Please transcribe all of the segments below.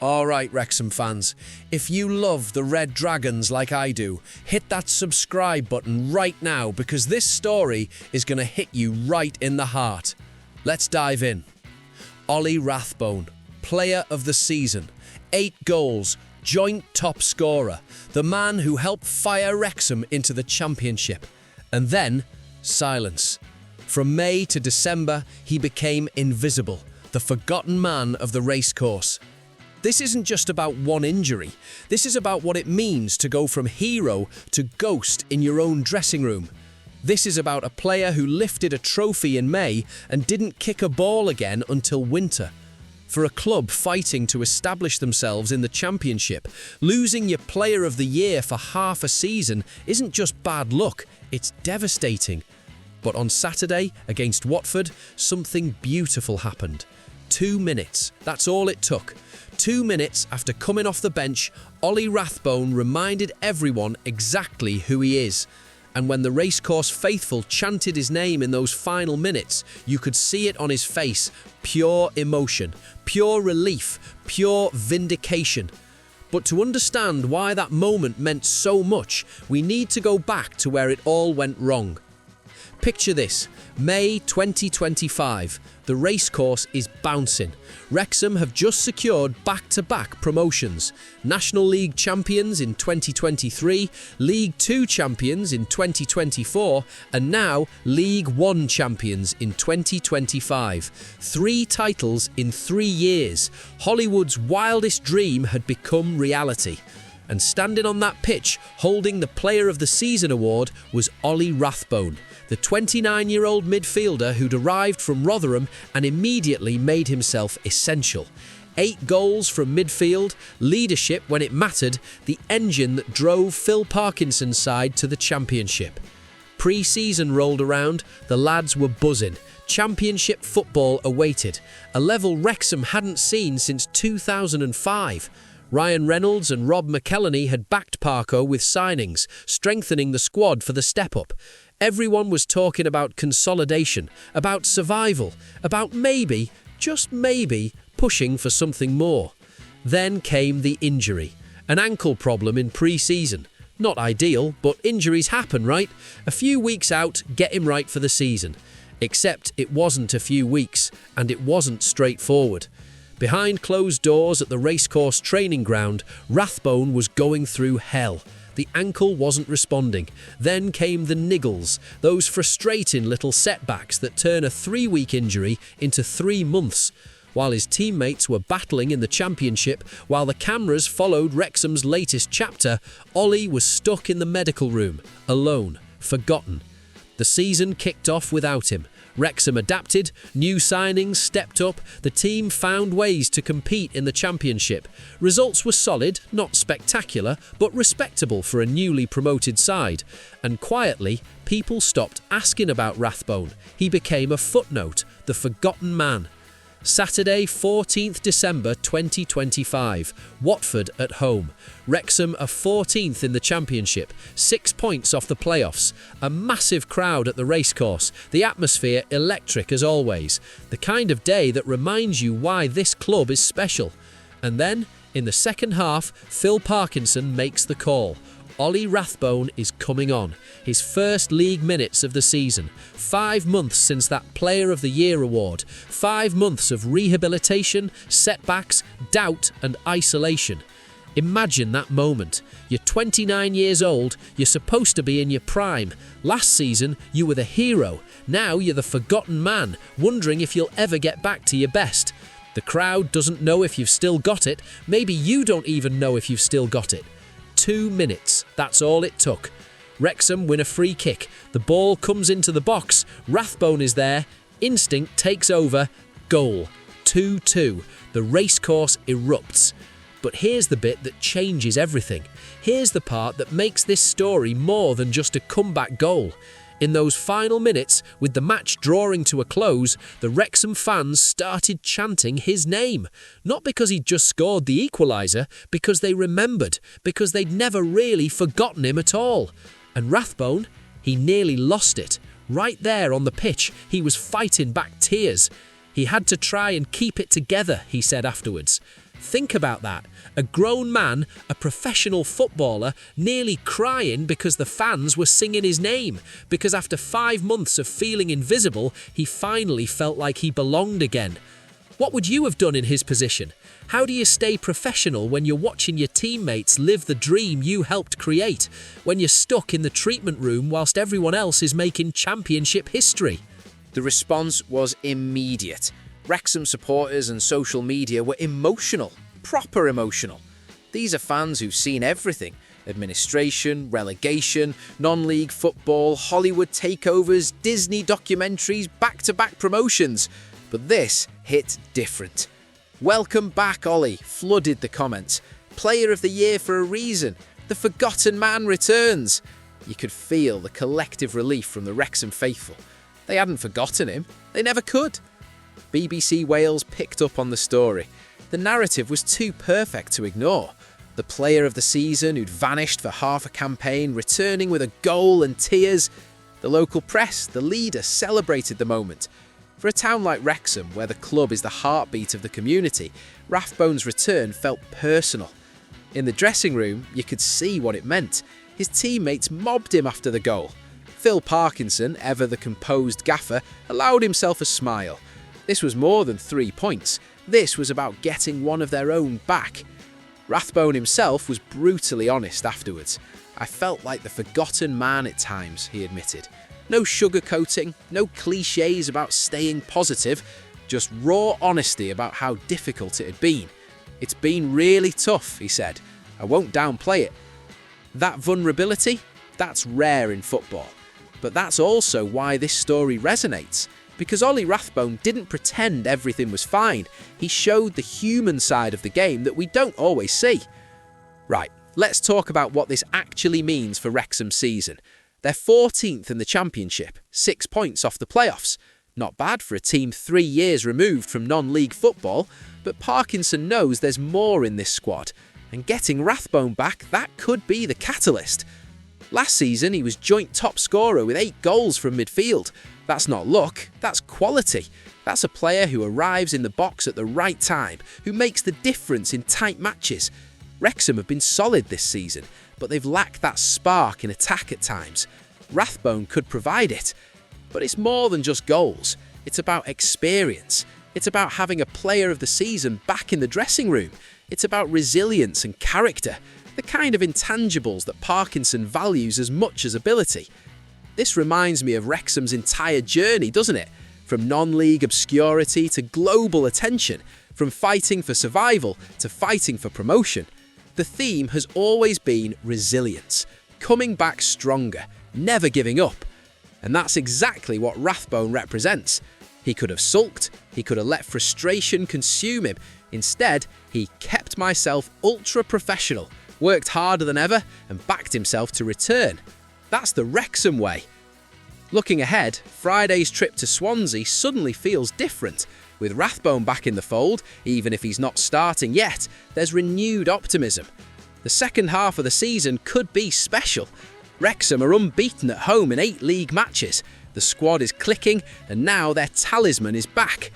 All right, Wrexham fans, if you love the Red Dragons like I do, hit that subscribe button right now because this story is going to hit you right in the heart. Let's dive in. Ollie Rathbone, player of the season, 8 goals, joint top scorer, the man who helped fire Wrexham into the Championship. And then, silence. From May to December, he became invisible, the forgotten man of the racecourse. This isn't just about one injury. This is about what it means to go from hero to ghost in your own dressing room. This is about a player who lifted a trophy in May and didn't kick a ball again until winter. For a club fighting to establish themselves in the Championship, losing your Player of the Year for half a season isn't just bad luck, it's devastating. But on Saturday, against Watford, something beautiful happened. 2 minutes, that's all it took. 2 minutes after coming off the bench, Ollie Rathbone reminded everyone exactly who he is. And when the racecourse faithful chanted his name in those final minutes, you could see it on his face. Pure emotion, pure relief, pure vindication. But to understand why that moment meant so much, we need to go back to where it all went wrong. Picture this, May 2025, the racecourse is bouncing. Wrexham have just secured back-to-back promotions. National League champions in 2023, League 2 champions in 2024, and now League 1 champions in 2025. 3 titles in 3 years. Hollywood's wildest dream had become reality. And standing on that pitch, holding the Player of the Season award, was Ollie Rathbone, the 29-year-old midfielder who'd arrived from Rotherham and immediately made himself essential. 8 goals from midfield, leadership when it mattered, the engine that drove Phil Parkinson's side to the Championship. Pre-season rolled around, the lads were buzzing. Championship football awaited, a level Wrexham hadn't seen since 2005. Ryan Reynolds and McElhenney had backed Parko with signings, strengthening the squad for the step-up. Everyone was talking about consolidation, about survival, about maybe, just maybe, pushing for something more. Then came the injury. An ankle problem in pre-season. Not ideal, but injuries happen, right? A few weeks out, get him right for the season. Except it wasn't a few weeks, and it wasn't straightforward. Behind closed doors at the racecourse training ground, Rathbone was going through hell. The ankle wasn't responding. Then came the niggles, those frustrating little setbacks that turn a 3-week injury into 3 months. While his teammates were battling in the Championship, while the cameras followed Wrexham's latest chapter, Ollie was stuck in the medical room, alone, forgotten. The season kicked off without him. Wrexham adapted, new signings stepped up, the team found ways to compete in the Championship. Results were solid, not spectacular, but respectable for a newly promoted side. And quietly, people stopped asking about Rathbone. He became a footnote, the forgotten man. Saturday, 14th December 2025, Watford at home. Wrexham are 14th in the Championship, 6 points off the playoffs. A massive crowd at the racecourse, the atmosphere electric as always. The kind of day that reminds you why this club is special. And then, in the second half, Phil Parkinson makes the call. Ollie Rathbone is coming on, his first league minutes of the season. 5 months since that Player of the Year award. 5 months of rehabilitation, setbacks, doubt and isolation. Imagine that moment. You're 29 years old, you're supposed to be in your prime. Last season, you were the hero. Now you're the forgotten man, wondering if you'll ever get back to your best. The crowd doesn't know if you've still got it. Maybe you don't even know if you've still got it. 2 minutes, that's all it took. Wrexham win a free kick. The ball comes into the box. Rathbone is there. Instinct takes over. Goal. 2-2. The racecourse erupts. But here's the bit that changes everything. Here's the part that makes this story more than just a comeback goal. In those final minutes, with the match drawing to a close, the Wrexham fans started chanting his name. Not because he'd just scored the equaliser, because they remembered, because they'd never really forgotten him at all. And Rathbone, he nearly lost it. Right there on the pitch, he was fighting back tears. He had to try and keep it together, he said afterwards. Think about that. A grown man, a professional footballer, nearly crying because the fans were singing his name, because after 5 months of feeling invisible, he finally felt like he belonged again. What would you have done in his position? How do you stay professional when you're watching your teammates live the dream you helped create, when you're stuck in the treatment room whilst everyone else is making championship history? The response was immediate. Wrexham supporters and social media were emotional, proper emotional. These are fans who've seen everything: administration, relegation, non-league football, Hollywood takeovers, Disney documentaries, back-to-back promotions. But this hit different. "Welcome back, Ollie," flooded the comments. "Player of the year for a reason. The forgotten man returns." You could feel the collective relief from the Wrexham faithful. They hadn't forgotten him. They never could. BBC Wales picked up on the story. The narrative was too perfect to ignore. The player of the season who'd vanished for half a campaign, returning with a goal and tears. The local press, the leader, celebrated the moment. For a town like Wrexham, where the club is the heartbeat of the community, Rathbone's return felt personal. In the dressing room, you could see what it meant. His teammates mobbed him after the goal. Phil Parkinson, ever the composed gaffer, allowed himself a smile. This was more than 3 points. This was about getting one of their own back. Rathbone himself was brutally honest afterwards. "I felt like the forgotten man at times," he admitted. No sugarcoating, no cliches about staying positive, just raw honesty about how difficult it had been. "It's been really tough," he said. "I won't downplay it." That vulnerability, that's rare in football. But that's also why this story resonates. Because Ollie Rathbone didn't pretend everything was fine. He showed the human side of the game that we don't always see. Right, let's talk about what this actually means for Wrexham's season. They're 14th in the Championship, 6 points off the playoffs. Not bad for a team 3 years removed from non-league football, but Parkinson knows there's more in this squad. And getting Rathbone back, that could be the catalyst. Last season, he was joint top scorer with 8 goals from midfield. That's not luck, that's quality. That's a player who arrives in the box at the right time, who makes the difference in tight matches. Wrexham have been solid this season, but they've lacked that spark in attack at times. Rathbone could provide it. But it's more than just goals. It's about experience. It's about having a player of the season back in the dressing room. It's about resilience and character, the kind of intangibles that Parkinson values as much as ability. This reminds me of Wrexham's entire journey, doesn't it? From non-league obscurity to global attention, from fighting for survival to fighting for promotion. The theme has always been resilience, coming back stronger, never giving up. And that's exactly what Rathbone represents. He could have sulked, he could have let frustration consume him. Instead, he kept myself ultra-professional, worked harder than ever, and backed himself to return. That's the Wrexham way. Looking ahead, Friday's trip to Swansea suddenly feels different. With Rathbone back in the fold, even if he's not starting yet, there's renewed optimism. The second half of the season could be special. Wrexham are unbeaten at home in 8 league matches. The squad is clicking, and now their talisman is back.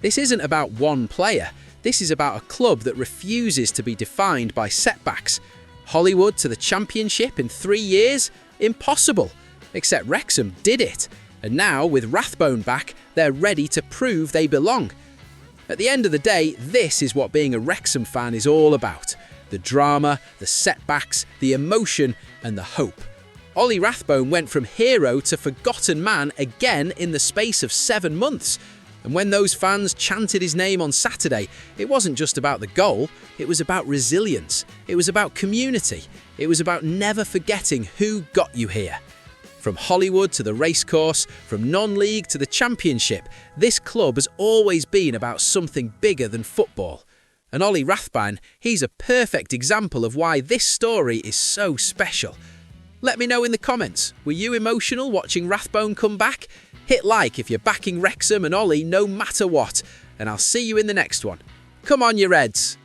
This isn't about one player. This is about a club that refuses to be defined by setbacks. Hollywood to the Championship in 3 years? Impossible. Except Wrexham did it. And now, with Rathbone back, they're ready to prove they belong. At the end of the day, this is what being a Wrexham fan is all about. The drama, the setbacks, the emotion, and the hope. Ollie Rathbone went from hero to forgotten man again in the space of 7 months. And when those fans chanted his name on Saturday, it wasn't just about the goal, it was about resilience, it was about community, it was about never forgetting who got you here. From Hollywood to the racecourse, from non-league to the Championship, this club has always been about something bigger than football. And Ollie Rathbone, he's a perfect example of why this story is so special. Let me know in the comments, were you emotional watching Rathbone come back? Hit like if you're backing Wrexham and Ollie no matter what, and I'll see you in the next one. Come on, you Reds!